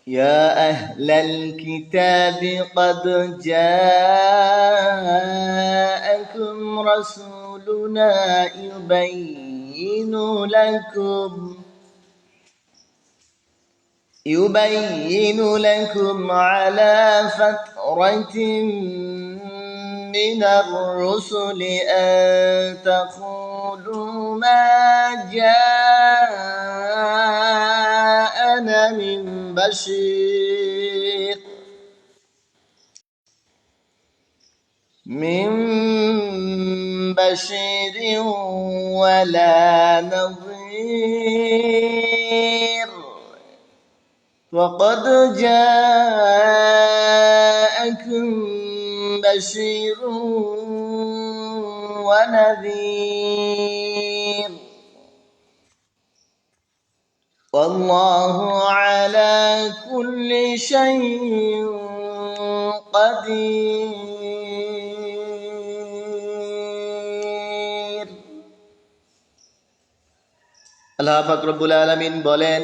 يا أهل الكتاب قد جاءكم رسولنا يبين لكم على فترة من الرسل أن تقولوا ما جاءنا من بشير ولا نظير وقد جاءكم بشير ونذير والله على كل شيء قدير আল্লাহ পাক রব্বুল আলামিন বলেন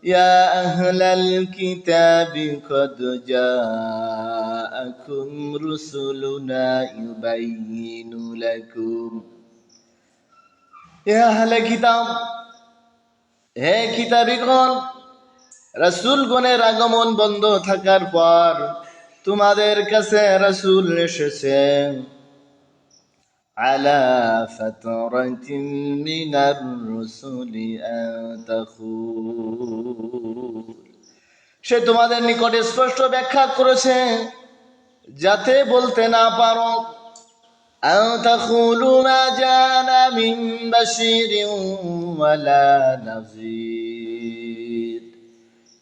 يا أهل الكتاب قد جاءكم رسلنا يبين لكم يا أهل الكتاب হে কিতাবীগণ রাসূলগণের আগমন বন্ধ থাকার পর তোমাদের কাছে রাসূল এসেছে على فترة من الرسل أن تقول সে তোমাদের নিকটে স্পষ্ট ব্যাখ্যা করেছে যাতে বলতে না পারো أن تقولوا ما جاءنا من بشير ولا نذير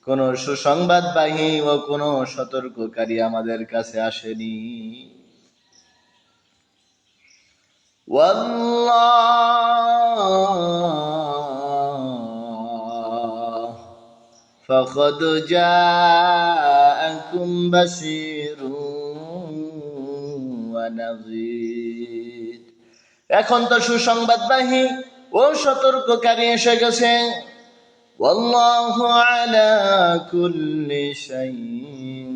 কোন সুসংবাদবাহী ও কোন সতর্ককারী আমাদের কাছে আসেনি والله فقد جاءكم بشير ونذير এখন তো সুসংবাদবাহী ও সতর্ককারী এসে গেছে والله على كل شيء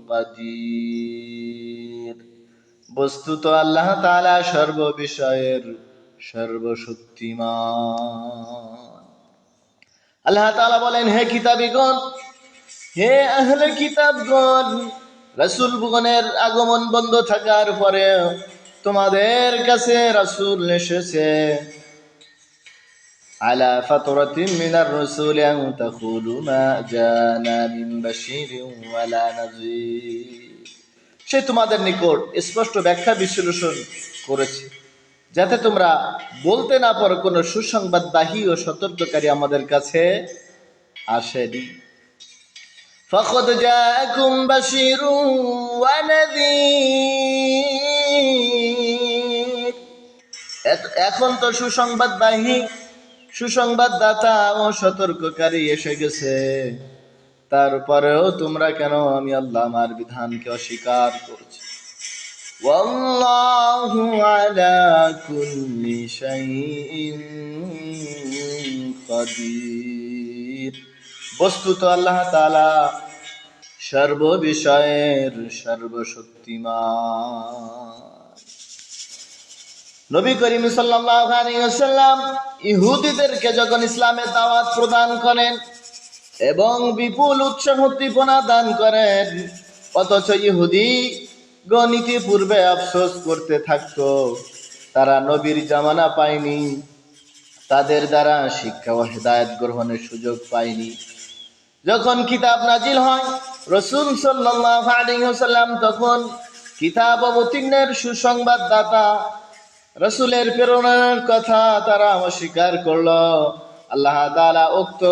قدير বস্তুত আল্লাহ তাআলা সর্ববিষয়ের সর্বশক্তিমান আল্লাহ তাআলা বলেন হে কিতাবীগণ হে আহলে কিতাবগণ রাসূলগণের আগমন বন্ধ থাকার পরে তোমাদের কাছে রাসূল এসেছে على فترة من الرسل أن تقولوا ما جاءنا من بشير ولا نذير সে তোমাদের নিকট স্পষ্ট ব্যাখ্যা বিশ্লেষণ করেছে যাতে তোমরা বলতে না পারো কোনো সুসংবাদবাহী ও সতর্ককারী আমাদের কাছে আসেনি فقد جاءكم بشير ونذير এখন তো সুসংবাদদাতা ও সতর্ককারী এসে গেছে তারপরেও তোমরা কেন আমি আল্লাহ আমার বিধানকে অস্বীকার করছো ওয়াল্লাহু আলা কুল্লি শাইইন কাদির বস্তুত আল্লাহ তাআলা সর্ববিষয়ের সর্বশক্তিমান নবী করিম সাল্লাল্লাহু আলাইহি ওয়াসাল্লাম ইহুদিদেরকে যখন ইসলামের দাওয়াত প্রদান করেন এবং বিপুল উৎসাহ উদ্দীপনা দান করেন অথচ ইহুদি গণিতে পূর্বে আফসোস করতে থাকতো তারা নবীর জামানা পায়নি তাদের দ্বারা শিক্ষা ও হেদায়েত গ্রহণের সুযোগ পায়নি যখন কিতাব নাজিল হয় রাসূল সাল্লাল্লাহু আলাইহি ওয়াসাল্লাম তখন কিতাব অবতীর্ণের সুসংবাদদাতা রাসূলের প্রেরণার কথা তারা অস্বীকার করলো আল্লাহ তাআলা উক্ত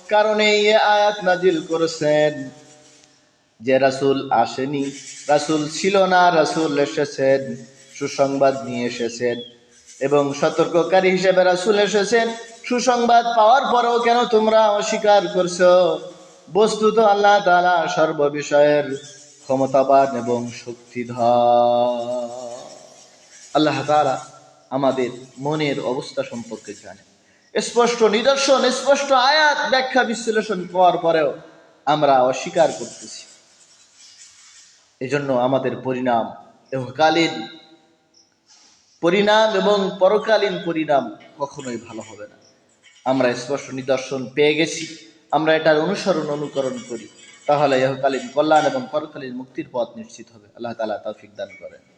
কারণে এই আয়াত নাজিল করেছেন যে রাসূল আসেনি রাসূল ছিল না রাসূল এসেছেন সুসংবাদ নিয়ে এসেছেন এবং সতর্ককারী হিসেবে রাসূল এসেছেন সুসংবাদ পাওয়ার পরেও কেন তোমরা অস্বীকার করছো বস্তুত আল্লাহ তাআলা সর্ববিষয়ের ক্ষমতাবান এবং শক্তিধর আল্লাহ তাআলা আমাদের মনের অবস্থা সম্পর্কে জানেন স্পষ্ট নিদর্শন, স্পষ্ট আয়াত ব্যাখ্যা বিশ্লেষণ পাওয়ার পরেও আমরা অস্বীকার করতেছি। এজন্য আমাদের পরিণাম ইহকালীন পরিণাম এবং পরকালীন পরিণাম কখনোই ভালো হবে না। আমরা স্পষ্ট নিদর্শন পেয়ে গেছি, আমরা এটার অনুকরণ করি, তাহলে ইহকালীন কল্যাণ এবং পরকালীন মুক্তির পথ নিশ্চিত হবে। আল্লাহ তাআলা তৌফিক দান করেন।